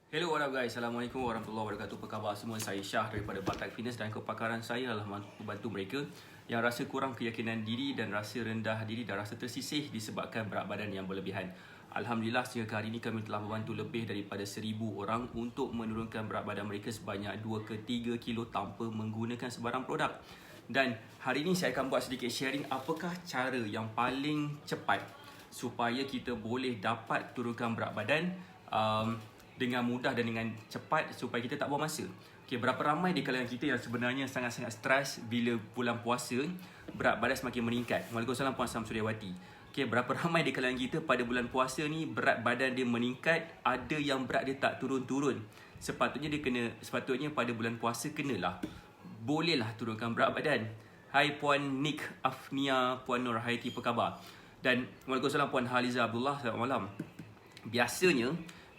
Hello, what up guys? Assalamualaikum warahmatullahi wabarakatuh. Apa khabar semua? Saya Syah daripada Batak Fitness dan kepakaran saya adalah membantu mereka yang rasa kurang keyakinan diri dan rasa rendah diri dan rasa tersisih disebabkan berat badan yang berlebihan. Alhamdulillah, sehingga hari ini kami telah membantu lebih daripada 1000 orang untuk menurunkan berat badan mereka sebanyak 2 ke 3 kilo tanpa menggunakan sebarang produk. Dan hari ini saya akan buat sedikit sharing apakah cara yang paling cepat supaya kita boleh dapat turunkan berat badan dengan mudah dan dengan cepat supaya kita tak buang masa. Okay, berapa ramai di kalangan kita yang sebenarnya sangat-sangat stres bila bulan puasa, berat badan semakin meningkat. Waalaikumsalam Puan Sam Suryawati. Okay, berapa ramai di kalangan kita pada bulan puasa ni berat badan dia meningkat, ada yang berat dia tak turun-turun. Sepatutnya pada bulan puasa kenalah. Bolehlah turunkan berat badan. Hai Puan Nick Afnia, Puan Nur Haiti, apa khabar? Dan Waalaikumsalam Puan Haliza Abdullah, selamat malam.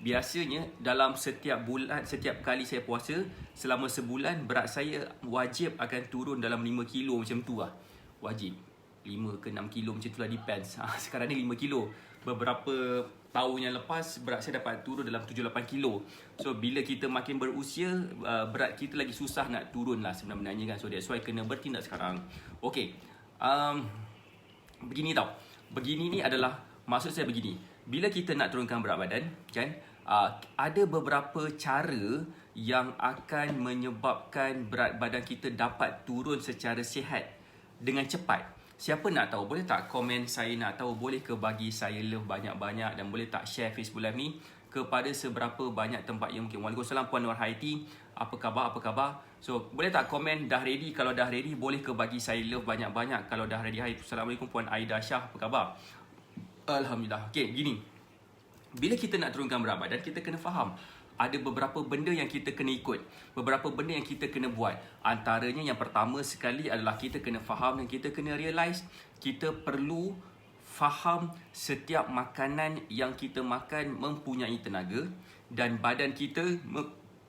Biasanya dalam setiap bulan, setiap kali saya puasa selama sebulan, berat saya wajib akan turun dalam 5 kilo macam tu lah. Wajib 5 ke 6 kilo macam tu lah, depends. Sekarang ni 5 kilo. Beberapa tahun yang lepas berat saya dapat turun dalam 7-8 kilo. So bila kita makin berusia, berat kita lagi susah nak turun lah sebenarnya kan. So that's why kena bertindak sekarang. Okay, begini tau. Begini ni adalah, maksud saya begini. Bila kita nak turunkan berat badan kan, ada beberapa cara yang akan menyebabkan berat badan kita dapat turun secara sihat dengan cepat. Siapa nak tahu? Boleh tak komen saya nak tahu? Boleh ke bagi saya love banyak-banyak dan boleh tak share Facebook Live ni kepada seberapa banyak tempat yang mungkin. Waalaikumsalam Puan Nur Haiti. Apa khabar? So, boleh tak komen dah ready? Kalau dah ready, boleh ke bagi saya love banyak-banyak. Kalau dah ready, hai. Assalamualaikum Puan Aida Syah. Apa khabar? Alhamdulillah. Okay, gini. Bila kita nak turunkan berat badan, kita kena faham ada beberapa benda yang kita kena ikut, beberapa benda yang kita kena buat. Antaranya yang pertama sekali adalah kita kena faham dan kita kena realise kita perlu faham setiap makanan yang kita makan mempunyai tenaga dan badan kita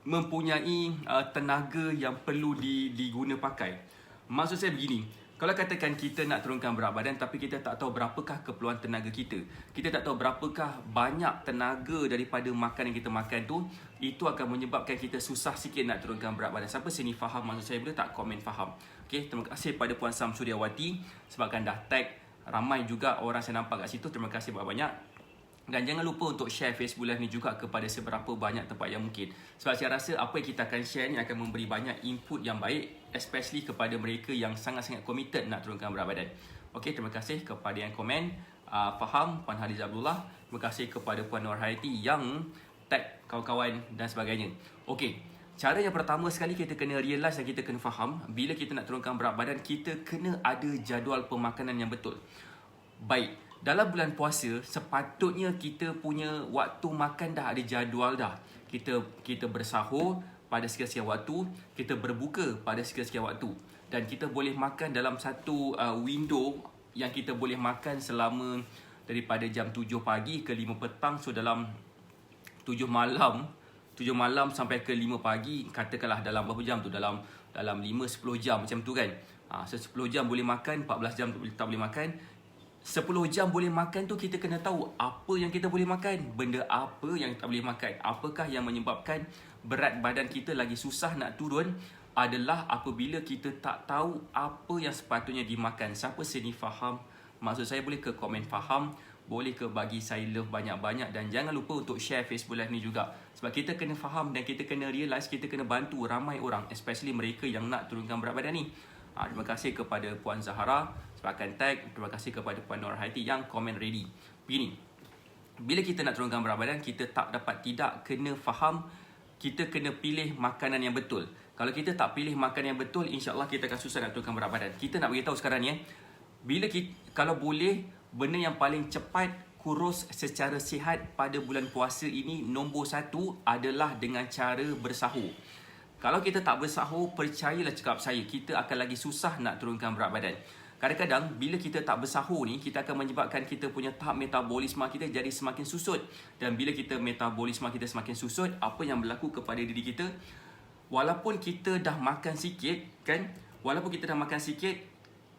mempunyai tenaga yang perlu diguna pakai. Maksud saya begini, kalau katakan kita nak turunkan berat badan tapi kita tak tahu berapakah keperluan tenaga kita, kita tak tahu berapakah banyak tenaga daripada makan yang kita makan tu, itu akan menyebabkan kita susah sikit nak turunkan berat badan. Siapa sini faham maksud saya? Boleh tak komen faham? Okay, terima kasih pada Puan Sam Suryawati sebabkan dah tag. Ramai juga orang saya nampak kat situ. Terima kasih banyak-banyak. Dan jangan lupa untuk share Facebook Live ni juga kepada seberapa banyak tempat yang mungkin. Sebab saya rasa apa yang kita akan share ni akan memberi banyak input yang baik, especially kepada mereka yang sangat-sangat committed nak turunkan berat badan. Okey, terima kasih kepada yang komen. Faham, Puan Haliza Abdullah. Terima kasih kepada Puan Nur Haiti yang tag kawan-kawan dan sebagainya. Okey, cara yang pertama sekali kita kena realise dan kita kena faham, bila kita nak turunkan berat badan, kita kena ada jadual pemakanan yang betul. Baik, dalam bulan puasa, sepatutnya kita punya waktu makan dah ada jadual dah. Kita bersahur pada sekian-sekian waktu, kita berbuka pada sekian-sekian waktu. Dan kita boleh makan dalam satu window yang kita boleh makan selama daripada jam 7 pagi ke 5 petang. So dalam 7 malam sampai ke 5 pagi, katakanlah dalam berapa jam tu? Dalam 5-10 jam macam tu kan. So 10 jam boleh makan, 14 jam tak boleh makan. 10 jam boleh makan tu kita kena tahu apa yang kita boleh makan, benda apa yang tak boleh makan. Apakah yang menyebabkan berat badan kita lagi susah nak turun adalah apabila kita tak tahu apa yang sepatutnya dimakan. Siapa sini faham? Maksud saya boleh ke komen faham, boleh ke bagi saya love banyak-banyak dan jangan lupa untuk share Facebook Live ni juga. Sebab kita kena faham dan kita kena realise, kita kena bantu ramai orang, especially mereka yang nak turunkan berat badan ni. Terima kasih kepada Puan Zahara sebabkan tag. Terima kasih kepada Puan Nur Haiti yang komen ready. Begini, bila kita nak turunkan berat badan, kita tidak kena faham, kita kena pilih makanan yang betul. Kalau kita tak pilih makanan yang betul, insya-Allah kita akan susah nak turunkan berat badan. Kita nak beritahu sekarang ni, kalau boleh, benda yang paling cepat kurus secara sihat pada bulan puasa ini, nombor 1 adalah dengan cara bersahur. Kalau kita tak bersahur, percayalah cakap saya, kita akan lagi susah nak turunkan berat badan. Kadang-kadang bila kita tak bersahur ni, kita akan menyebabkan kita punya tahap metabolisme kita jadi semakin susut. Dan bila kita metabolisme kita semakin susut, apa yang berlaku kepada diri kita? Walaupun kita dah makan sikit kan,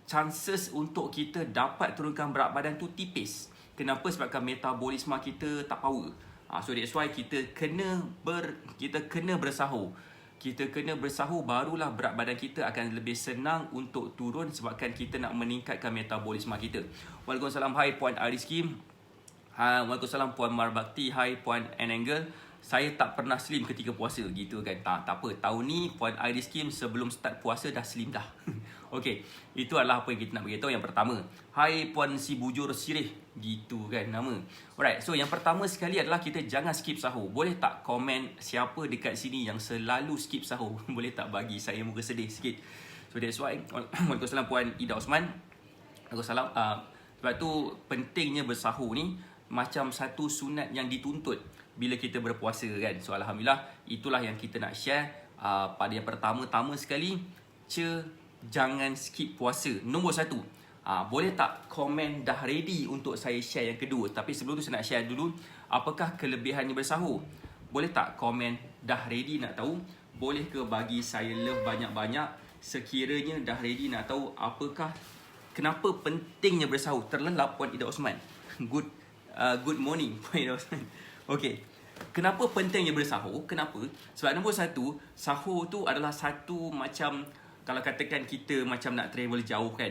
chances untuk kita dapat turunkan berat badan tu tipis. Kenapa? Sebabkan metabolisme kita tak power. So that's why kita kena bersahur. Kita kena bersahur, barulah berat badan kita akan lebih senang untuk turun sebabkan kita nak meningkatkan metabolisme kita. Waalaikumsalam, hai Puan Ariski. Waalaikumsalam Puan Marbakti, hai Puan Anangle. Saya tak pernah slim ketika puasa gitu kan. Tak apa, tahun ni Puan Ariski sebelum start puasa dah slim dah. Okey, itu adalah apa yang kita nak beritahu. Yang pertama, hai Puan Si Bujur Sirih, gitu kan nama. Alright, so yang pertama sekali adalah kita jangan skip sahur. Boleh tak komen siapa dekat sini yang selalu skip sahur? Boleh tak bagi saya muka sedih sikit? So that's why. Waalaikumsalam Puan Ida Osman. Waalaikumsalam. Sebab tu pentingnya bersahur ni macam satu sunat yang dituntut bila kita berpuasa kan. So alhamdulillah, itulah yang kita nak share pada yang pertama-tama sekali. Jangan skip puasa. Nombor 1, boleh tak komen dah ready untuk saya share yang kedua. Tapi sebelum tu saya nak share dulu apakah kelebihannya bersahur. Boleh tak komen dah ready nak tahu. Boleh ke bagi saya love banyak-banyak sekiranya dah ready nak tahu kenapa pentingnya bersahur. Terlelap Puan Ida Osman. Good morning Puan Ida Osman. Okay, kenapa pentingnya bersahur? Kenapa? Sebab nombor 1, sahur tu adalah satu macam, kalau katakan kita macam nak travel jauh kan.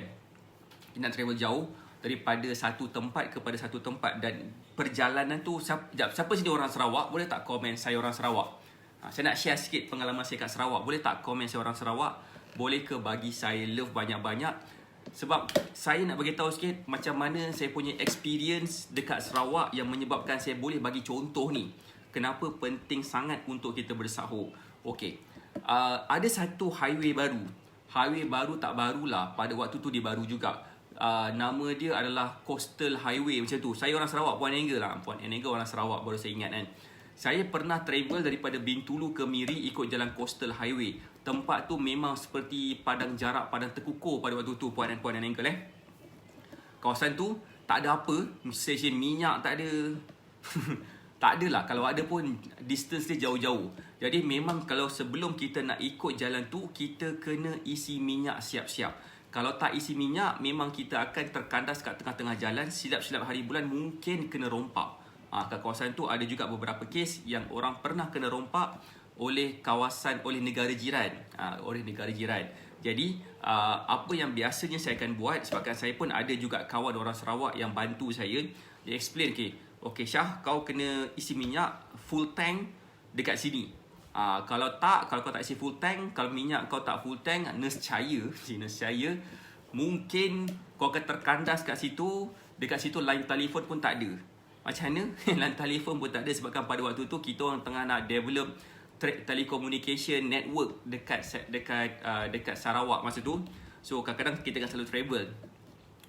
Kita nak travel jauh daripada satu tempat kepada satu tempat. Dan perjalanan tu, siapa sini orang Sarawak? Boleh tak komen saya orang Sarawak? Saya nak share sikit pengalaman saya kat Sarawak. Boleh tak komen saya orang Sarawak? Boleh ke bagi saya love banyak-banyak? Sebab saya nak bagi tahu sikit macam mana saya punya experience dekat Sarawak yang menyebabkan saya boleh bagi contoh ni. Kenapa penting sangat untuk kita bersahur. Okey. Ada satu highway baru. Highway baru tak barulah, pada waktu tu dia baru juga. Nama dia adalah Coastal Highway macam tu. Saya orang Sarawak, Puan Anangle lah. Puan Anangle orang Sarawak, baru saya ingat kan. Saya pernah travel daripada Bintulu ke Miri ikut jalan Coastal Highway. Tempat tu memang seperti padang jarak, padang terkukur pada waktu tu Puan Anangle Kawasan tu tak ada apa, stesen minyak tak ada. Tak adalah, kalau ada pun distance dia jauh-jauh. Jadi memang kalau sebelum kita nak ikut jalan tu, kita kena isi minyak siap-siap. Kalau tak isi minyak, memang kita akan terkandas kat tengah-tengah jalan. Silap-silap hari bulan mungkin kena rompak. Kat kawasan tu ada juga beberapa kes yang orang pernah kena rompak oleh negara jiran. Jadi apa yang biasanya saya akan buat, sebabkan saya pun ada juga kawan orang Sarawak yang bantu saya. Dia explain, okay Syah, kau kena isi minyak full tank dekat sini. Kalau kau tak isi full tank, kalau minyak kau tak full tank, nescaya mungkin kau akan terkandas kat situ. Dekat situ line telefon pun tak ada. Macam mana? Line telefon pun tak ada sebabkan pada waktu tu kita orang tengah nak develop telecommunication network dekat Sarawak masa tu. So kadang-kadang kita akan selalu travel.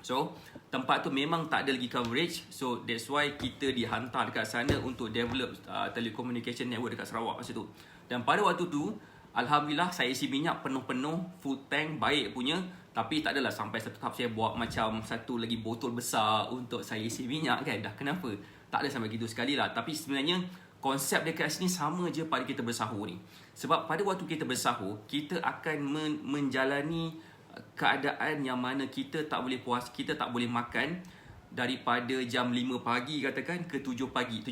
So tempat tu memang tak ada lagi coverage. So that's why kita dihantar dekat sana untuk develop telecommunication network dekat Sarawak masa tu. Dan pada waktu tu, alhamdulillah saya isi minyak penuh-penuh, full tank, baik punya. Tapi tak adalah sampai satu tahap saya buat macam satu lagi botol besar untuk saya isi minyak kan. Dah kenapa? Tak ada sampai gitu sekali lah. Tapi sebenarnya konsep dekat sini sama je pada kita bersahur ni. Sebab pada waktu kita bersahur, kita akan menjalani keadaan yang mana kita tak boleh puas, kita tak boleh makan daripada jam 5 pagi katakan ke 7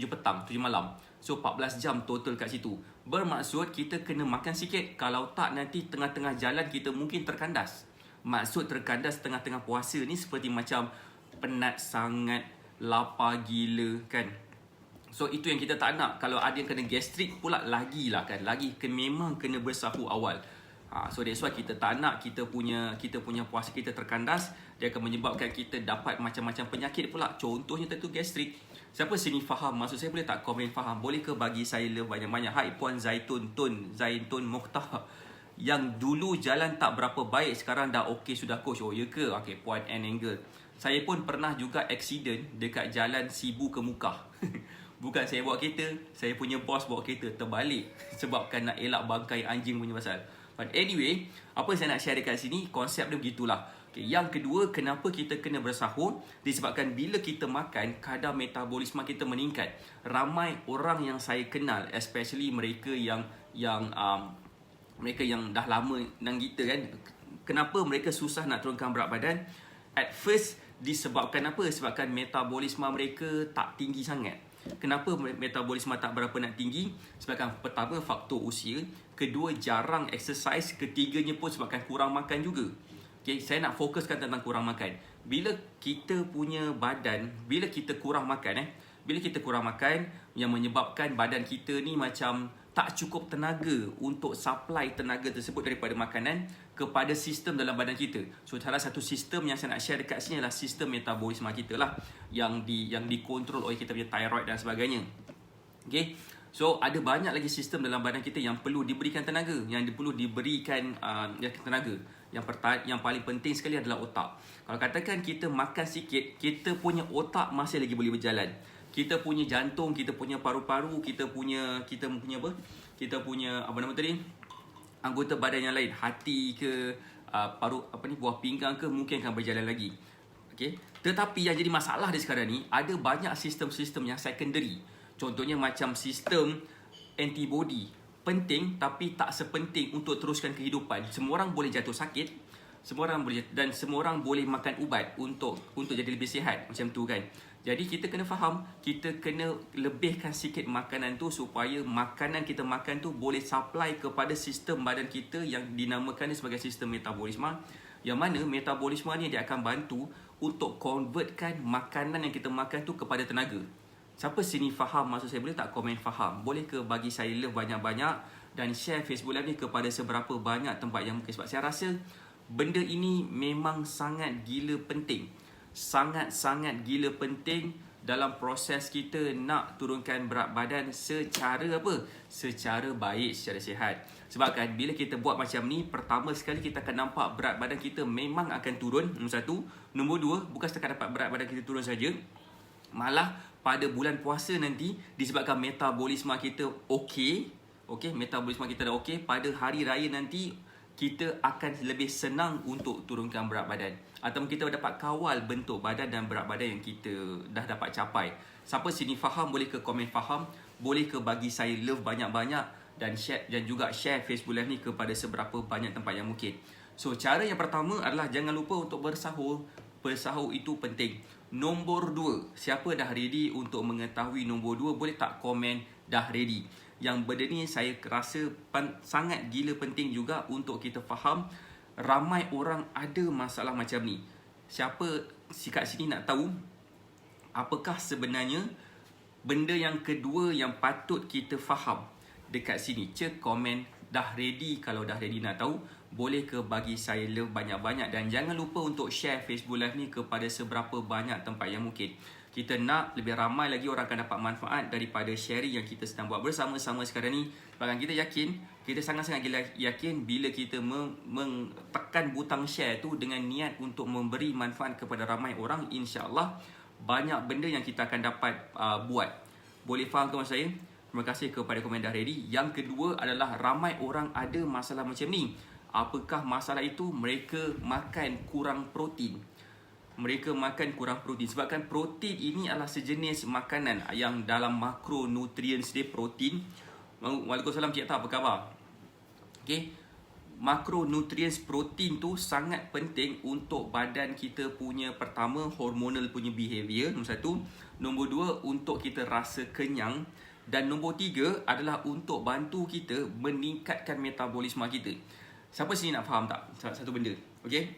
petang, 7 malam. So 14 jam total kat situ. Bermaksud kita kena makan sikit. Kalau tak nanti tengah-tengah jalan kita mungkin terkandas. Maksud terkandas tengah-tengah puasa ni seperti macam penat sangat, lapar gila kan. So itu yang kita tak nak. Kalau ada yang kena gastrik pula lagilah kan. Memang kena bersahur awal. So that's why kita tak nak kita punya puasa kita terkandas. Dia akan menyebabkan kita dapat macam-macam penyakit pula. Contohnya tentu gastrik. Siapa sini faham? Maksud saya boleh tak komen faham? Boleh ke bagi saya love banyak-banyak? Hai Puan Zaitun Mokhtar. Yang dulu jalan tak berapa baik, sekarang dah okey sudah coach. Oh ya ke? Okay, Puan Anangle. Saya pun pernah juga accident dekat jalan Sibu ke Mukah. Bukan saya bawa kereta, saya punya bos bawa kereta terbalik sebabkan nak elak bangkai anjing punya pasal. But anyway, apa yang saya nak share dekat sini, konsep dia begitulah. Okay, yang kedua, kenapa kita kena bersahur? Disebabkan bila kita makan, kadar metabolisme kita meningkat. Ramai orang yang saya kenal, especially mereka yang dah lama dengan kita kan, kenapa mereka susah nak turunkan berat badan? At first disebabkan apa? Sebabkan metabolisme mereka tak tinggi sangat. Kenapa metabolisme tak berapa nak tinggi? Sebabkan pertama faktor usia, kedua jarang exercise, ketiganya pun sebabkan kurang makan juga. Okay, saya nak fokuskan tentang kurang makan. Bila kita punya badan, bila kita kurang makan yang menyebabkan badan kita ni macam tak cukup tenaga untuk supply tenaga tersebut daripada makanan kepada sistem dalam badan kita. So salah satu sistem yang saya nak share dekat sini adalah sistem metabolisme kita lah, yang dikontrol oleh kita punya thyroid dan sebagainya. Okay, so ada banyak lagi sistem dalam badan kita yang perlu diberikan tenaga, tenaga. Yang paling penting sekali adalah otak. Kalau katakan kita makan sikit, kita punya otak masih lagi boleh berjalan. Kita punya jantung, kita punya paru-paru, kita punya anggota badan yang lain, hati ke buah pinggang ke, mungkin akan berjalan lagi. Okey. Tetapi yang jadi masalah di sekarang ni, ada banyak sistem-sistem yang secondary. Contohnya macam sistem antibody, penting tapi tak sepenting untuk teruskan kehidupan. Semua orang boleh jatuh sakit, semua orang boleh makan ubat untuk jadi lebih sihat, macam tu kan. Jadi kita kena faham, kita kena lebihkan sikit makanan tu supaya makanan kita makan tu boleh supply kepada sistem badan kita yang dinamakan sebagai sistem metabolisme. Yang mana metabolisme ni dia akan bantu untuk convertkan makanan yang kita makan tu kepada tenaga. Siapa sini faham maksud saya? Boleh tak komen faham? Boleh ke bagi saya love banyak-banyak dan share Facebook Live ni kepada seberapa banyak tempat yang mungkin. Sebab saya rasa benda ini memang sangat gila penting. Sangat-sangat gila penting dalam proses kita nak turunkan berat badan secara baik, secara sihat. Sebab kan bila kita buat macam ni, pertama sekali kita akan nampak berat badan kita memang akan turun. Nombor satu. Nombor dua, bukan setakat dapat berat badan kita turun saja, malah pada bulan puasa nanti, disebabkan metabolisme kita metabolisme kita dah okey, pada hari raya nanti kita akan lebih senang untuk turunkan berat badan. Atau kita dapat kawal bentuk badan dan berat badan yang kita dah dapat capai. Siapa sini faham boleh ke komen faham, boleh ke bagi saya love banyak-banyak dan juga share Facebook Live ni kepada seberapa banyak tempat yang mungkin. So cara yang pertama adalah jangan lupa untuk bersahur. Bersahur itu penting. Nombor 2, siapa dah ready untuk mengetahui nombor 2 boleh tak komen dah ready. Yang benda ni saya rasa sangat gila penting juga untuk kita faham. Ramai orang ada masalah macam ni. Siapa kat sini nak tahu apakah sebenarnya benda yang kedua yang patut kita faham dekat sini? Cek komen dah ready. Kalau dah ready nak tahu, boleh ke bagi saya love banyak-banyak. Dan jangan lupa untuk share Facebook Live ni kepada seberapa banyak tempat yang mungkin. Kita nak lebih ramai lagi orang akan dapat manfaat daripada sharing yang kita sedang buat bersama-sama sekarang ni. Bahkan kita yakin, kita sangat-sangat yakin bila kita tekan butang share tu dengan niat untuk memberi manfaat kepada ramai orang, insya-Allah banyak benda yang kita akan dapat buat. Boleh faham tu maksud saya? Terima kasih kepada komen dah ready. Yang kedua adalah ramai orang ada masalah macam ni. Apakah masalah itu? Mereka makan kurang protein. Sebabkan protein ini adalah sejenis makanan yang dalam makronutrients dia protein. Waalaikumsalam Cik Tak, apa khabar? Okay. Makronutrients protein tu sangat penting untuk badan kita punya, pertama, hormonal punya behavior, nombor satu. Nombor dua, untuk kita rasa kenyang. Dan nombor tiga adalah untuk bantu kita meningkatkan metabolisme kita. Siapa sini nak faham tak satu benda? Okay.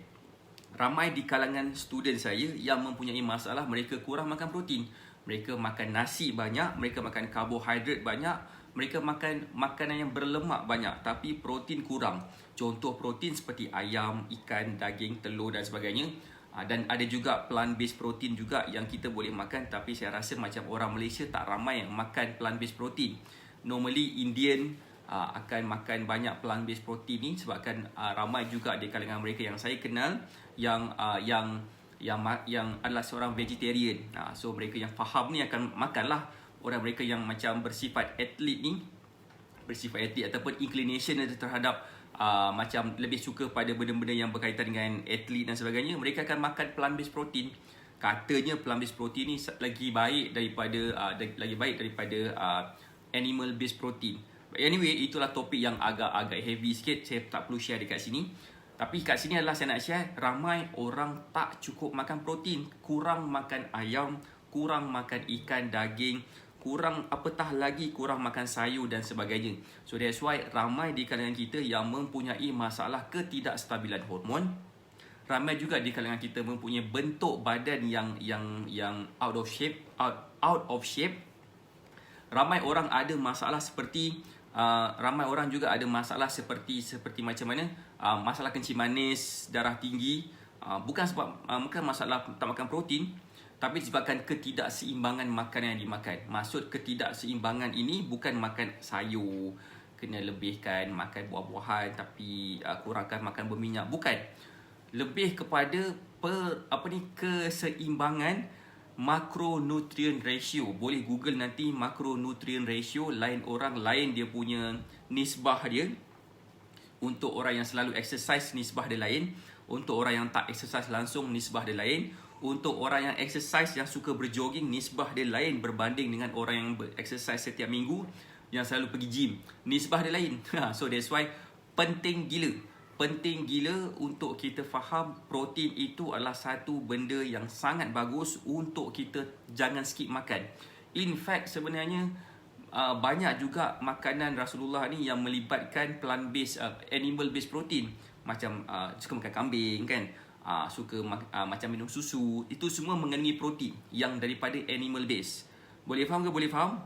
Ramai di kalangan student saya yang mempunyai masalah, mereka kurang makan protein. Mereka makan nasi banyak, mereka makan karbohidrat banyak, mereka makan makanan yang berlemak banyak, tapi protein kurang. Contoh protein seperti ayam, ikan, daging, telur dan sebagainya. Dan ada juga plant-based protein juga yang kita boleh makan, tapi saya rasa macam orang Malaysia tak ramai yang makan plant-based protein. Normally Indian akan makan banyak plant-based protein ni sebabkan ramai juga di kalangan mereka yang saya kenal yang adalah seorang vegetarian. So mereka yang faham ni akan makanlah. Orang mereka yang macam bersifat atlet ni, ataupun inclination terhadap macam lebih suka pada benda-benda yang berkaitan dengan atlet dan sebagainya, mereka akan makan plant-based protein. Katanya plant-based protein ni lagi baik daripada animal-based protein. Anyway, itulah topik yang agak heavy sikit. Saya tak perlu share dekat sini. Tapi kat sini adalah saya nak share, ramai orang tak cukup makan protein. Kurang makan ayam, kurang makan ikan, daging, kurang apatah lagi kurang makan sayur dan sebagainya. So that's why ramai di kalangan kita yang mempunyai masalah ketidakstabilan hormon. Ramai juga di kalangan kita mempunyai bentuk badan yang out of shape. Ramai orang ada masalah seperti ramai orang juga ada masalah seperti macam mana? Masalah kencing manis, darah tinggi, bukan masalah tak makan protein, tapi disebabkan ketidakseimbangan makanan yang dimakan. Maksud ketidakseimbangan ini bukan makan sayur, kena lebihkan makan buah-buahan tapi kurangkan makan berminyak, bukan. Lebih kepada keseimbangan macronutrient ratio. Boleh Google nanti macronutrient ratio, lain orang lain dia punya nisbah dia. Untuk orang yang selalu exercise, nisbah dia lain. Untuk orang yang tak exercise langsung, nisbah dia lain. Untuk orang yang exercise, yang suka berjogging, nisbah dia lain berbanding dengan orang yang exercise setiap minggu, yang selalu pergi gym, nisbah dia lain. So that's why penting gila untuk kita faham protein itu adalah satu benda yang sangat bagus untuk kita jangan skip makan. In fact, sebenarnya banyak juga makanan Rasulullah ni yang melibatkan plant based, animal based protein. Macam suka makan kambing kan, macam minum susu. Itu semua mengandungi protein yang daripada animal base. Boleh faham ke? Boleh faham?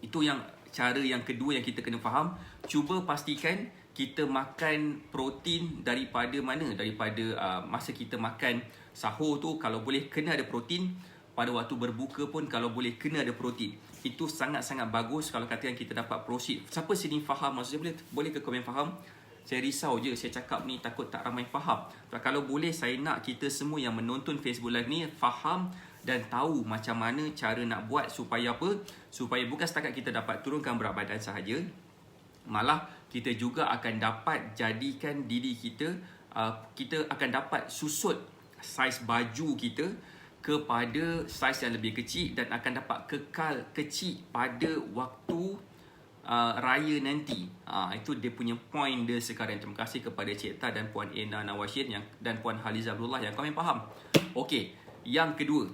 Itu yang cara yang kedua yang kita kena faham. Cuba pastikan kita makan protein daripada mana? Daripada masa kita makan sahur tu, kalau boleh kena ada protein. Pada waktu berbuka pun kalau boleh kena ada protein. Itu sangat-sangat bagus kalau katakan kita dapat proceed. Siapa sini faham? Maksudnya boleh ke komen faham? Saya risau je saya cakap ni, takut tak ramai faham. Kalau boleh, saya nak kita semua yang menonton Facebook Live ni faham dan tahu macam mana cara nak buat supaya apa? Supaya bukan setakat kita dapat turunkan berat badan sahaja, malah kita juga akan dapat jadikan diri kita, kita akan dapat susut saiz baju kita kepada saiz yang lebih kecil dan akan dapat kekal kecil pada waktu raya nanti. Itu dia punya point dia sekarang. Terima kasih kepada Cik Ta dan Puan Ena Nawashin dan Puan Haliza Abdullah yang kami faham. Okey, yang kedua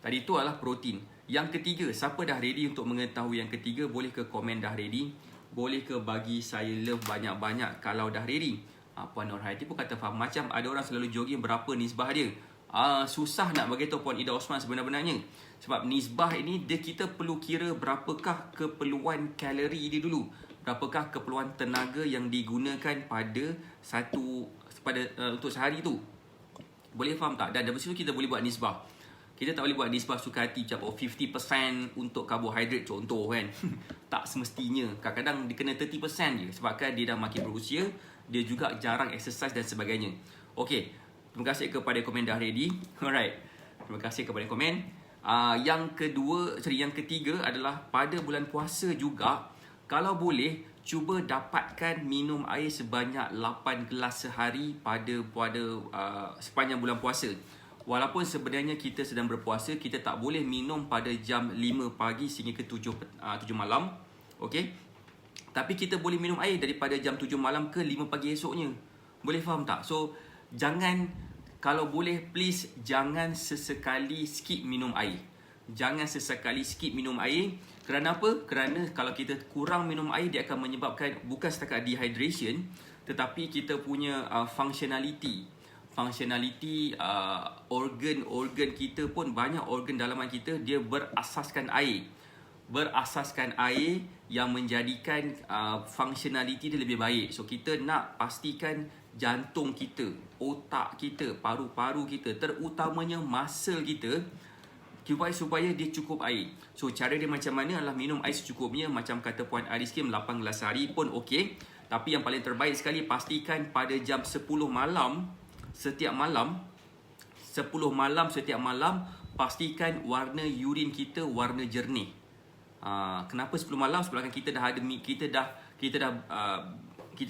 tadi tu adalah protein. Yang ketiga, siapa dah ready untuk mengetahui yang ketiga? Boleh ke komen dah ready? Boleh ke bagi saya love banyak-banyak kalau dah ready? Puan Nur Hayati pun kata faham. Macam ada orang selalu jogging, berapa nisbah dia? Susah nak bagi tahu Puan Ida Osman sebenarnya. Sebab nisbah ini kita perlu kira berapakah keperluan kalori dia dulu. Berapakah keperluan tenaga yang digunakan untuk sehari tu. Boleh faham tak? Dan dari situ kita boleh buat nisbah. Kita tak boleh buat nisbah suka hati macam 50% untuk karbohidrat contoh kan. Tak semestinya. Kadang-kadang dia kena 30% je. Sebabkan dia dah makin berusia, dia juga jarang exercise dan sebagainya. Okey, terima kasih kepada komen dah ready. Alright, terima kasih kepada komen. Yang ketiga adalah pada bulan puasa juga, kalau boleh cuba dapatkan minum air sebanyak 8 gelas sehari pada sepanjang bulan puasa. Walaupun sebenarnya kita sedang berpuasa, kita tak boleh minum pada jam 5 pagi sehingga ke 7 malam. Okey? Tapi kita boleh minum air daripada jam 7 malam ke 5 pagi esoknya. Boleh faham tak? So, kalau boleh please jangan sesekali skip minum air. Jangan sesekali skip minum air. Kerana apa? Kerana kalau kita kurang minum air, dia akan menyebabkan bukan setakat dehydration, tetapi kita punya functionality organ kita pun, banyak organ dalaman kita dia berasaskan air yang menjadikan functionality dia lebih baik. So kita nak pastikan jantung kita, otak kita, paru-paru kita, terutamanya muscle kita, supaya dia cukup air. So cara dia macam mana adalah minum air secukupnya. Macam kata Puan Ariskim, 8 gelas sehari pun okey. Tapi yang paling terbaik sekali, pastikan pada jam 10 malam setiap malam, pastikan warna urin kita warna jernih. Kenapa 10 malam? Sebabkan kita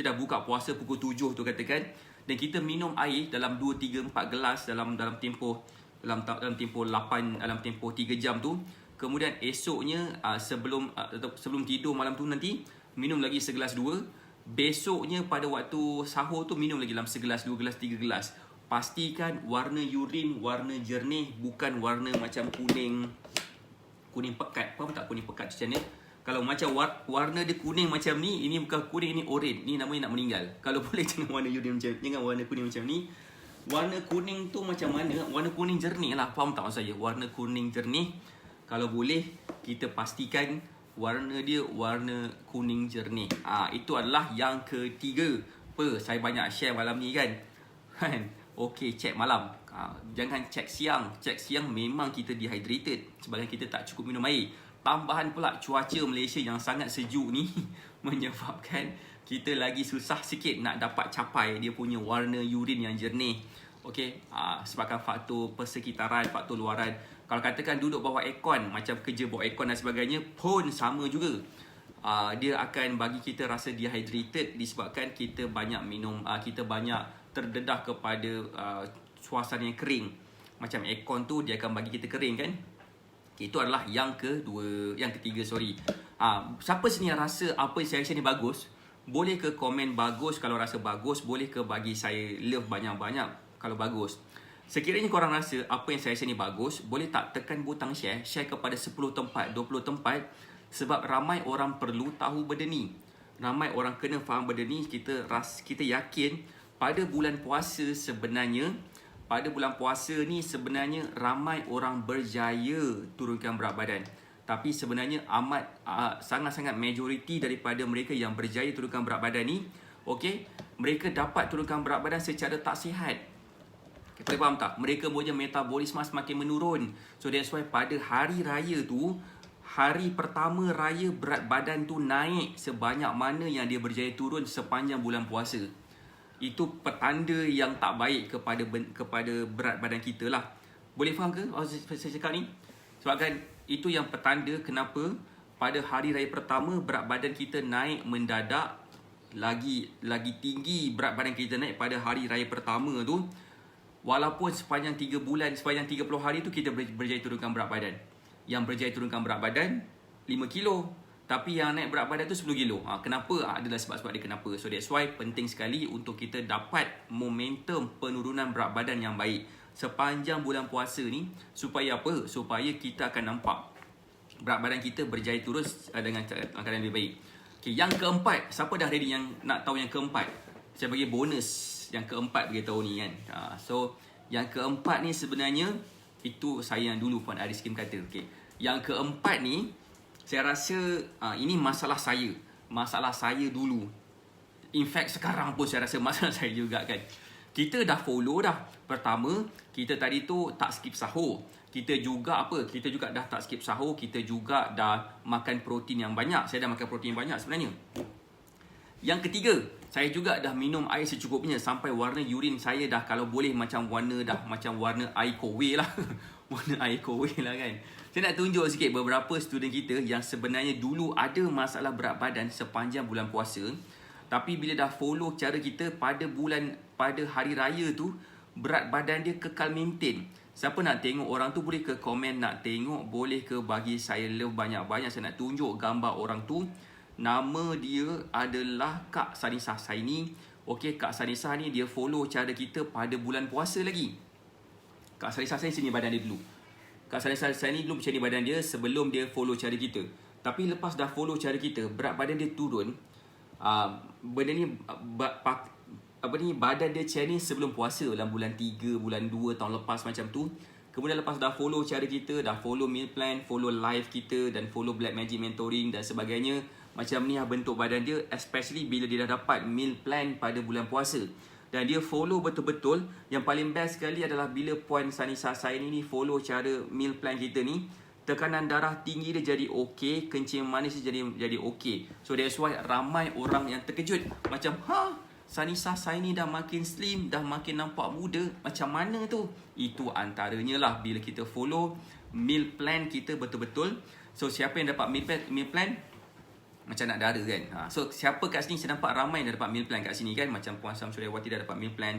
dah buka puasa pukul 7 tu katakan, dan kita minum air dalam 2, 3, 4 gelas dalam tempoh 3 jam tu. Kemudian esoknya sebelum tidur malam tu nanti minum lagi segelas 2. Besoknya pada waktu sahur tu minum lagi dalam segelas, 2 gelas, 3 gelas. Pastikan warna urin warna jernih, bukan warna macam kuning Kuning pekat. Faham tak kuning pekat macam mana? Kalau macam warna dia kuning macam ni, ini bukan kuning, ini oren. Ni namanya nak meninggal. Kalau boleh jangan warna urine macam, jangan warna kuning macam ni. Warna kuning tu macam mana? Warna kuning jernih lah. Faham tak maksud saya? Warna kuning jernih. Kalau boleh kita pastikan warna dia warna kuning jernih. Itu adalah yang ketiga. Saya banyak share malam ni kan. Okey, cek malam. Jangan cek siang. Cek siang memang kita dehydrated sebabkan kita tak cukup minum air. Tambahan pula cuaca Malaysia yang sangat sejuk ni menyebabkan kita lagi susah sikit nak dapat capai dia punya warna urine yang jernih. Okey, sebabkan faktor persekitaran, faktor luaran. Kalau katakan duduk bawah aircon, macam kerja bawah aircon dan sebagainya pun sama juga. Dia akan bagi kita rasa dehydrated disebabkan kita banyak minum, kita banyak terdedah kepada suasana yang kering. Macam aircon tu dia akan bagi kita kering kan. Itu adalah yang ketiga. Siapa sini yang rasa apa yang saya share ni bagus? Boleh ke komen bagus kalau rasa bagus, boleh ke bagi saya love banyak-banyak kalau bagus. Sekiranya korang rasa apa yang saya share ni bagus, boleh tak tekan butang share kepada 10 tempat, 20 tempat, sebab ramai orang perlu tahu benda ni. Ramai orang kena faham benda ni. Kita yakin pada bulan puasa ni sebenarnya ramai orang berjaya turunkan berat badan. Tapi sebenarnya sangat-sangat majoriti daripada mereka yang berjaya turunkan berat badan ni, okey, mereka dapat turunkan berat badan secara tak sihat. Kita faham tak? Mereka punya metabolisme semakin menurun. So that's why pada hari raya tu, hari pertama raya berat badan tu naik sebanyak mana yang dia berjaya turun sepanjang bulan puasa. Itu petanda yang tak baik kepada berat badan kita lah. Boleh faham ke saya cakap ni? Sebabkan itu yang petanda kenapa pada hari raya pertama berat badan kita naik mendadak. Lagi tinggi berat badan kita naik pada hari raya pertama tu. Walaupun sepanjang 3 bulan, sepanjang 30 hari tu kita berjaya turunkan berat badan. Yang berjaya turunkan berat badan 5 kilo. Tapi yang naik berat badan tu 10 kilo. Kenapa? Adalah sebab-sebab dia kenapa. So that's why penting sekali untuk kita dapat momentum penurunan berat badan yang baik sepanjang bulan puasa ni. Supaya apa? Supaya kita akan nampak berat badan kita berjaya turun dengan keadaan lebih baik. Okay, yang keempat. Siapa dah ready yang nak tahu yang keempat? Saya bagi bonus yang keempat beritahu ni kan. So yang keempat ni sebenarnya itu saya yang dulu Puan Aris Kim kata. Okay. Yang keempat ni saya rasa ini masalah saya. Masalah saya dulu. In fact sekarang pun saya rasa masalah saya juga kan. Kita dah follow dah. Pertama, kita tadi tu tak skip sahur. Kita juga dah tak skip sahur. Kita juga dah makan protein yang banyak. Saya dah makan protein banyak sebenarnya. Yang ketiga, saya juga dah minum air secukupnya. Sampai warna urine saya dah kalau boleh macam warna air kowe lah. Warna air kowe lah kan. Saya nak tunjuk sikit beberapa student kita yang sebenarnya dulu ada masalah berat badan sepanjang bulan puasa. Tapi bila dah follow cara kita pada hari raya tu, berat badan dia kekal maintain. Siapa nak tengok orang tu boleh ke komen nak tengok, boleh ke bagi saya love banyak-banyak. Saya nak tunjuk gambar orang tu. Nama dia adalah Kak Sanisah Saini. Okey, Kak Sanisah ni dia follow cara kita pada bulan puasa lagi. Kak Sanisah Saini sini badan dia dulu. Kak Sanisah Saini dulu macam ni badan dia sebelum dia follow cara kita. Tapi lepas dah follow cara kita, berat badan dia turun. Benda ni badan dia macam ni sebelum puasa dalam bulan 3, bulan 2 tahun lepas macam tu. Kemudian lepas dah follow cara kita, dah follow meal plan, follow live kita dan follow Black Magic Mentoring dan sebagainya. Macam ni bentuk badan dia, especially bila dia dah dapat meal plan pada bulan puasa. Dan dia follow betul-betul. Yang paling best sekali adalah bila Puan Sanisah Saini ni follow cara meal plan kita ni, tekanan darah tinggi dia jadi okey, kencing manis dia jadi okey. So that's why ramai orang yang terkejut. Macam, Sanisah Saini dah makin slim, dah makin nampak muda. Macam mana tu? Itu antaranya lah bila kita follow meal plan kita betul-betul. So siapa yang dapat meal plan? Macam nak dara kan. So siapa kat sini, saya nampak ramai yang dah dapat meal plan kat sini kan. Macam Puan Samsuryawati dah dapat meal plan,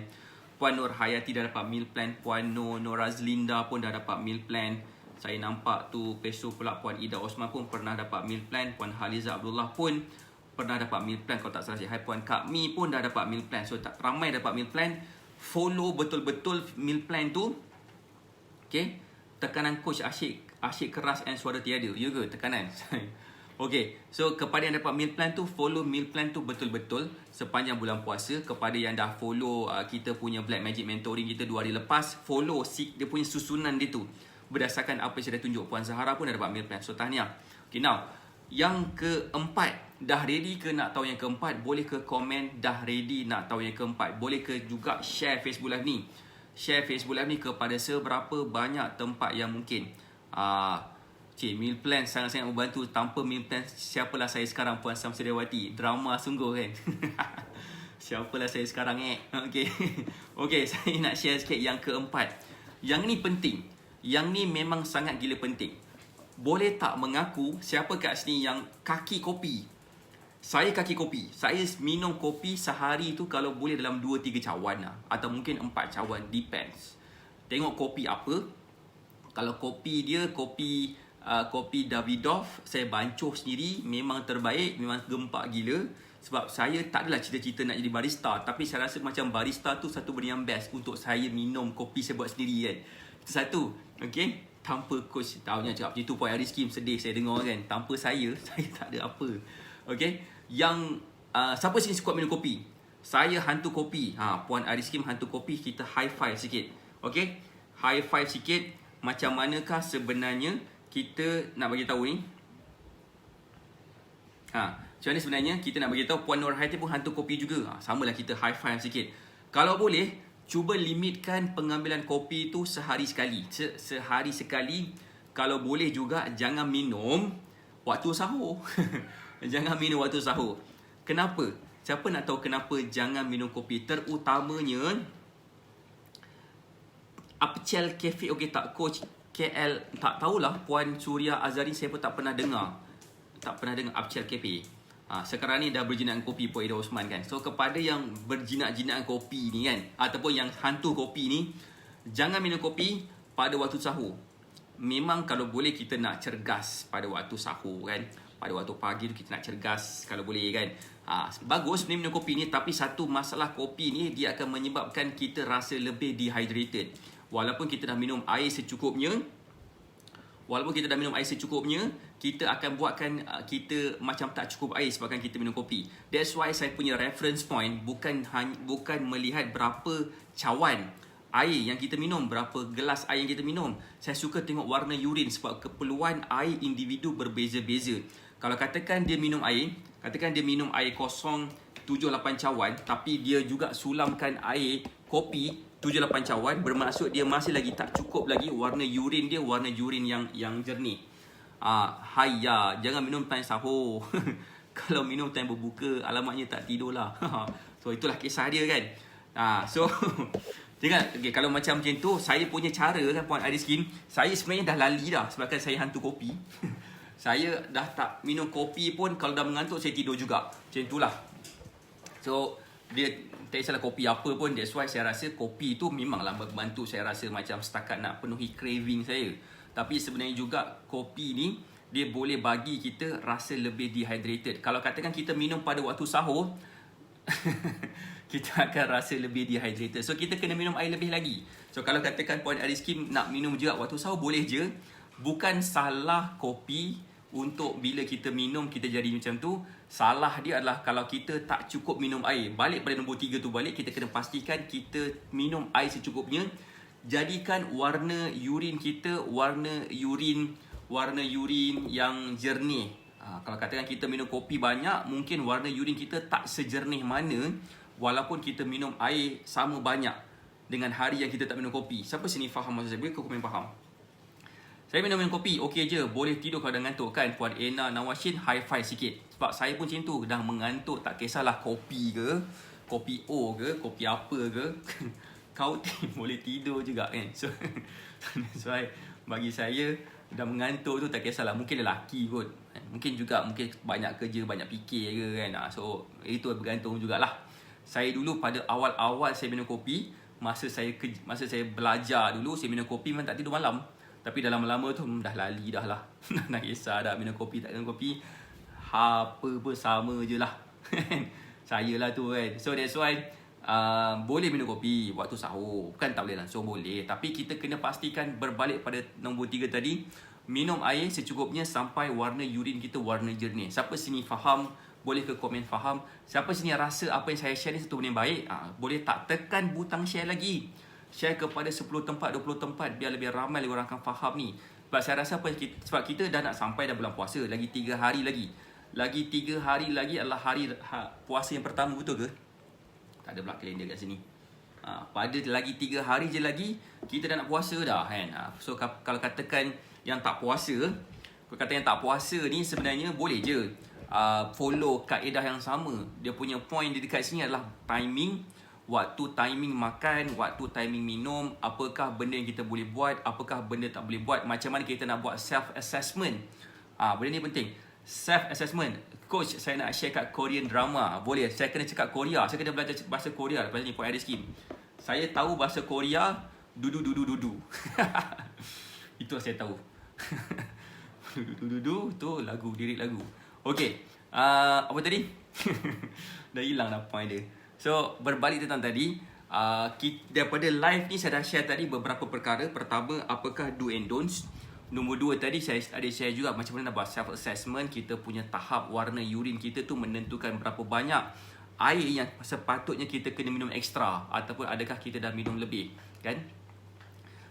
Puan Nur Hayati dah dapat meal plan, Puan Norazlinda pun dah dapat meal plan. Saya nampak tu peso pula Puan Ida Osman pun pernah dapat meal plan. Puan Haliza Abdullah pun pernah dapat meal plan kalau tak salah saya. Hai Puan Kak Mi pun dah dapat meal plan. So ramai dapat meal plan. Follow betul-betul meal plan tu. Okay. Tekanan Coach Asyik Asyik keras and suara tiada. Ya ke? Tekanan. Okay, so kepada yang dapat meal plan tu, follow meal plan tu betul-betul sepanjang bulan puasa. Kepada yang dah follow kita punya Black Magic Mentoring kita 2 hari lepas, follow dia punya susunan dia tu. Berdasarkan apa yang saya dah tunjuk. Puan Zahara pun dah dapat meal plan. So tahniah. Okay, now yang keempat, dah ready ke nak tahu yang keempat? Boleh ke komen dah ready nak tahu yang keempat? Boleh ke juga share Facebook Live ni? Share Facebook Live ni kepada seberapa banyak tempat yang mungkin. Meal plan sangat-sangat membantu. Tanpa meal plan, siapalah saya sekarang, Puan Samsudiawati? Drama sungguh kan? Siapalah saya sekarang Okay. Okay, saya nak share sikit yang keempat. Yang ni penting. Yang ni memang sangat gila penting. Boleh tak mengaku siapa kat sini yang kaki kopi? Saya kaki kopi. Saya minum kopi sehari tu kalau boleh dalam 2-3 cawan lah. Atau mungkin 4 cawan. Depends. Tengok kopi apa. Kalau kopi dia kopi Davidoff, saya bancuh sendiri, memang terbaik, memang gempak gila. Sebab saya tak adalah cita-cita nak jadi barista, tapi saya rasa macam barista tu satu benda yang best untuk saya minum kopi saya buat sendiri kan. Itu satu. Okay, tanpa coach. Tahunya cakap macam tu Puan Ariskim, sedih saya dengar kan. Tanpa saya tak ada apa. Okay, yang siapa sini suka minum kopi? Saya hantu kopi. Puan Ariskim hantu kopi. Kita high five sikit. Okay, high five sikit. Macam manakah sebenarnya kita nak bagi tahu ni? Macam mana sebenarnya kita nak bagi tahu? Puan Nurhayati pun hantu kopi juga. Samalah, kita high five sikit. Kalau boleh, cuba limitkan pengambilan kopi tu sehari sekali. Sehari sekali. Kalau boleh juga jangan minum waktu sahur. Jangan minum waktu sahur. Kenapa? Siapa nak tahu kenapa jangan minum kopi? Terutamanya Apcel Cafe. Okay tak, Coach KL, tak tahulah. Puan Suria Azari saya pun tak pernah dengar. Tak pernah dengar Apcel Cafe. Sekarang ni dah berjinaan kopi Puan Ida Osman kan. So kepada yang berjinak-jinaan kopi ni kan, ataupun yang hantu kopi ni, jangan minum kopi pada waktu sahur. Memang kalau boleh kita nak cergas pada waktu sahur kan. Pada waktu pagi tu kita nak cergas kalau boleh kan. Bagus minum kopi ni, tapi satu masalah kopi ni, dia akan menyebabkan kita rasa lebih dehydrated. Walaupun kita dah minum air secukupnya, kita akan buatkan kita macam tak cukup air sebabkan kita minum kopi. That's why saya punya reference point bukan melihat berapa cawan air yang kita minum, berapa gelas air yang kita minum. Saya suka tengok warna urin sebab keperluan air individu berbeza-beza. Kalau katakan dia minum air kosong 7-8 cawan, tapi dia juga sulamkan air kopi 7-8 cawan, bermaksud dia masih lagi tak cukup lagi warna urin dia, warna urin yang jernih. Jangan minum time sahur. Kalau minum time berbuka, alamatnya tak tidur lah. So itulah kisah dia kan. So jangan, okay, kalau macam tu, saya punya cara kan Puan Ariskin, saya sebenarnya dah lali dah sebabkan saya hantu kopi. Saya dah tak minum kopi pun, kalau dah mengantuk saya tidur juga. Macam itulah. So dia tak kisahlah kopi apa pun. That's why saya rasa kopi tu memanglah membantu saya rasa macam setakat nak penuhi craving saya. Tapi sebenarnya juga kopi ni dia boleh bagi kita rasa lebih dehydrated. Kalau katakan kita minum pada waktu sahur, kita akan rasa lebih dehydrated. So kita kena minum air lebih lagi. So kalau katakan Puan Ariskim nak minum juga waktu sahur, boleh je. Bukan salah kopi untuk bila kita minum kita jadi macam tu. Salah dia adalah kalau kita tak cukup minum air. Balik pada nombor 3 tu balik, kita kena pastikan kita minum air secukupnya. Jadikan warna urin kita warna urin yang jernih. Kalau katakan kita minum kopi banyak, mungkin warna urin kita tak sejernih mana walaupun kita minum air sama banyak dengan hari yang kita tak minum kopi. Siapa sini faham maksud saya? Boleh ke komen faham? Saya minum kopi, okey je. Boleh tidur kalau dah ngantuk kan? Puan Ena Nawashin, high five sikit. Sebab saya pun macam tu. Dah mengantuk, tak kisahlah kopi ke, kopi O ke, kopi apa ke. Kau boleh tidur juga kan? So, that's why bagi saya, dah mengantuk tu tak kisahlah. Mungkin lelaki kot. Mungkin banyak kerja, banyak fikir ke kan. So, itu bergantung jugalah. Saya dulu pada awal-awal saya minum kopi, masa saya belajar dulu, saya minum kopi memang tak tidur malam. Tapi dah lama-lama tu dah lali dah lah. Nak kisah dah minum kopi tak minum kopi. Apa pun sama je lah. Saya lah tu kan. So that's why boleh minum kopi waktu sahur. Bukan tak boleh langsung, boleh. Tapi kita kena pastikan berbalik pada nombor 3 tadi. minum air secukupnya sampai warna urin kita warna jernih. Siapa sini faham? Boleh ke komen faham. Siapa sini rasa apa yang saya share ni satu benda yang baik? Boleh tak tekan butang share lagi. Share kepada 10 tempat, 20 tempat biar lebih ramai orang akan faham ni. Sebab saya rasa sebab kita dah nak sampai dah bulan puasa, lagi 3 hari lagi. Lagi 3 hari lagi adalah hari puasa yang pertama, betul ke? Tak ada pula kalender kat sini. Pada lagi 3 hari je lagi kita dah nak puasa dah kan. So kalau katakan yang tak puasa, ni sebenarnya boleh je follow kaedah yang sama. Dia punya point di dekat sini adalah timing. Waktu timing makan, waktu timing minum, apakah benda yang kita boleh buat, apakah benda tak boleh buat, macam mana kita nak buat self-assessment. Benda ni penting. Self-assessment. Coach, saya nak share kat Korean drama. Boleh, saya kena cakap Korea. Saya kena belajar bahasa Korea lepas ni, Puan Aris Kim. Saya tahu bahasa Korea, dudu. Itu saya tahu. Dudu, tu lagu, lirik lagu. Okay, apa tadi? Dah hilang dah point dia. So, berbalik tentang tadi, daripada live ni saya dah share tadi beberapa perkara. Pertama, apakah do and don'ts. Nombor 2 tadi saya ada share juga macam mana nak buat self-assessment. Kita punya tahap warna urin kita tu menentukan berapa banyak air yang sepatutnya kita kena minum ekstra, ataupun adakah kita dah minum lebih, kan?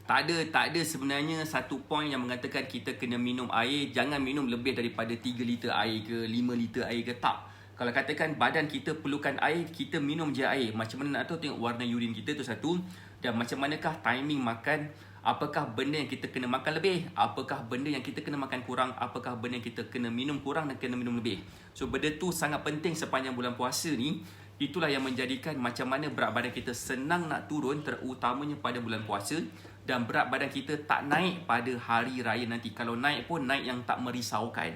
Tak ada sebenarnya satu point yang mengatakan kita kena minum air, jangan minum lebih daripada 3 liter air ke 5 liter air ke, tak. Kalau katakan badan kita perlukan air, kita minum je air. Macam mana nak tahu? Tengok warna urin kita tu satu. Dan macam manakah timing makan. Apakah benda yang kita kena makan lebih, apakah benda yang kita kena makan kurang, apakah benda yang kita kena minum kurang dan kena minum lebih. So benda tu sangat penting sepanjang bulan puasa ni. Itulah yang menjadikan macam mana berat badan kita senang nak turun, terutamanya pada bulan puasa. Dan berat badan kita tak naik pada hari raya nanti. Kalau naik pun naik yang tak merisaukan.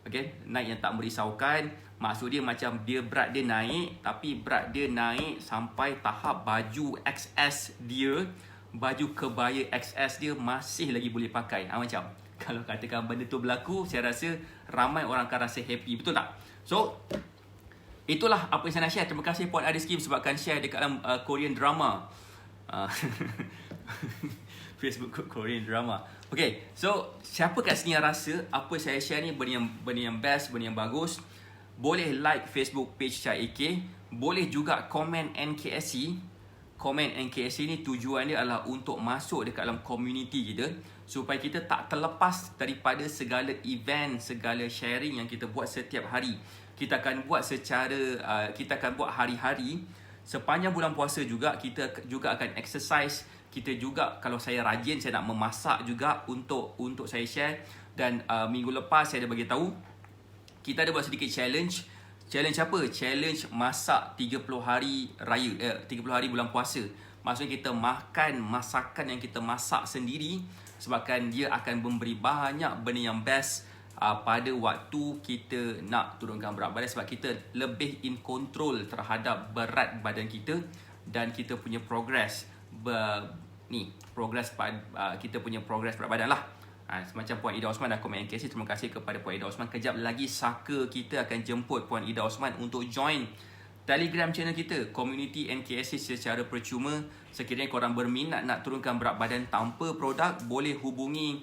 Okay? Naik yang tak merisaukan. Maksud dia macam dia berat dia naik, tapi berat dia naik sampai tahap baju XS dia, baju kebaya XS dia masih lagi boleh pakai. Macam kalau katakan benda tu berlaku, saya rasa ramai orang akan rasa happy, betul tak? So itulah apa yang saya nak share. Terima kasih Puan Aris Kim sebabkan share dekat dalam Korean drama. Facebook Korean drama. Okay, so siapa kat sini yang rasa apa saya share ni benda yang best, benda yang bagus, boleh like Facebook page Chai AK. Boleh juga komen NKSC. Komen NKSC ni tujuan dia adalah untuk masuk dekat dalam community kita, supaya kita tak terlepas daripada segala event, segala sharing yang kita buat setiap hari. Kita akan buat kita akan buat hari-hari. Sepanjang bulan puasa juga, kita juga akan exercise. Kita juga, kalau saya rajin, saya nak memasak juga untuk saya share. Dan minggu lepas saya ada bagi tahu, kita ada buat sedikit challenge. Challenge apa? Challenge masak 30 hari raya, 30 hari bulan puasa. Maksudnya kita makan masakan yang kita masak sendiri, sebabkan dia akan memberi banyak benda yang best pada waktu kita nak turunkan berat badan. Sebab kita lebih in control terhadap berat badan kita dan kita punya progress. Kita punya progress berat badan lah. Semacam Puan Ida Osman dah komen NKC. Terima kasih kepada Puan Ida Osman. Kejap lagi Saka kita akan jemput Puan Ida Osman untuk join Telegram channel kita, Community NKSC secara percuma. Sekiranya korang berminat nak turunkan berat badan tanpa produk, boleh hubungi,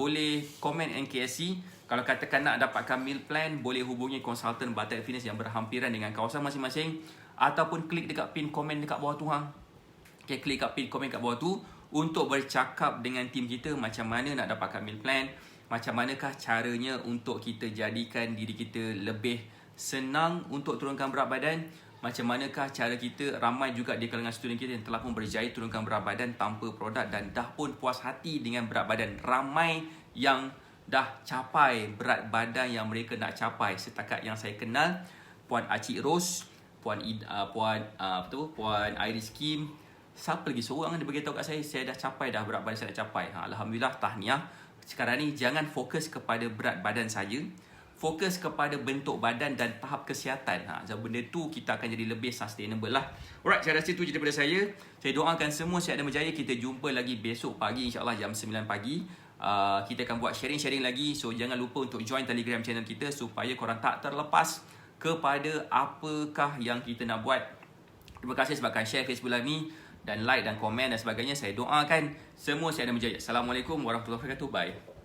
boleh komen NKSC. Kalau katakan nak dapatkan meal plan, boleh hubungi konsultan Batal Fitness yang berhampiran dengan kawasan masing-masing. Ataupun klik dekat pin komen dekat bawah tu hang. Okay, klik kat pin komen kat bawah tu untuk bercakap dengan tim kita macam mana nak dapatkan meal plan, macam manakah caranya untuk kita jadikan diri kita lebih senang untuk turunkan berat badan, macam manakah cara kita. Ramai juga di kalangan student kita yang telah pun berjaya turunkan berat badan tanpa produk dan dah pun puas hati dengan berat badan. Ramai yang dah capai berat badan yang mereka nak capai. Setakat yang saya kenal, Puan Acik Rose, Puan Iris Kim, siapa lagi seorang dia beritahu kat saya dah capai dah berat badan saya dah capai. Alhamdulillah, tahniah. Sekarang ni jangan fokus kepada berat badan saja, fokus kepada bentuk badan dan tahap kesihatan. So benda tu kita akan jadi lebih sustainable lah. Alright, saya rasa itu je daripada saya. Saya doakan semua sihat dan berjaya. Kita jumpa lagi besok pagi insyaAllah jam 9 pagi. Kita akan buat sharing-sharing lagi. So jangan lupa untuk join Telegram channel kita supaya korang tak terlepas kepada apakah yang kita nak buat. Terima kasih sebabkan share Facebook live ni dan like dan komen dan sebagainya. Saya doakan semua sihat dan berjaya. Assalamualaikum warahmatullahi wabarakatuh. Bye.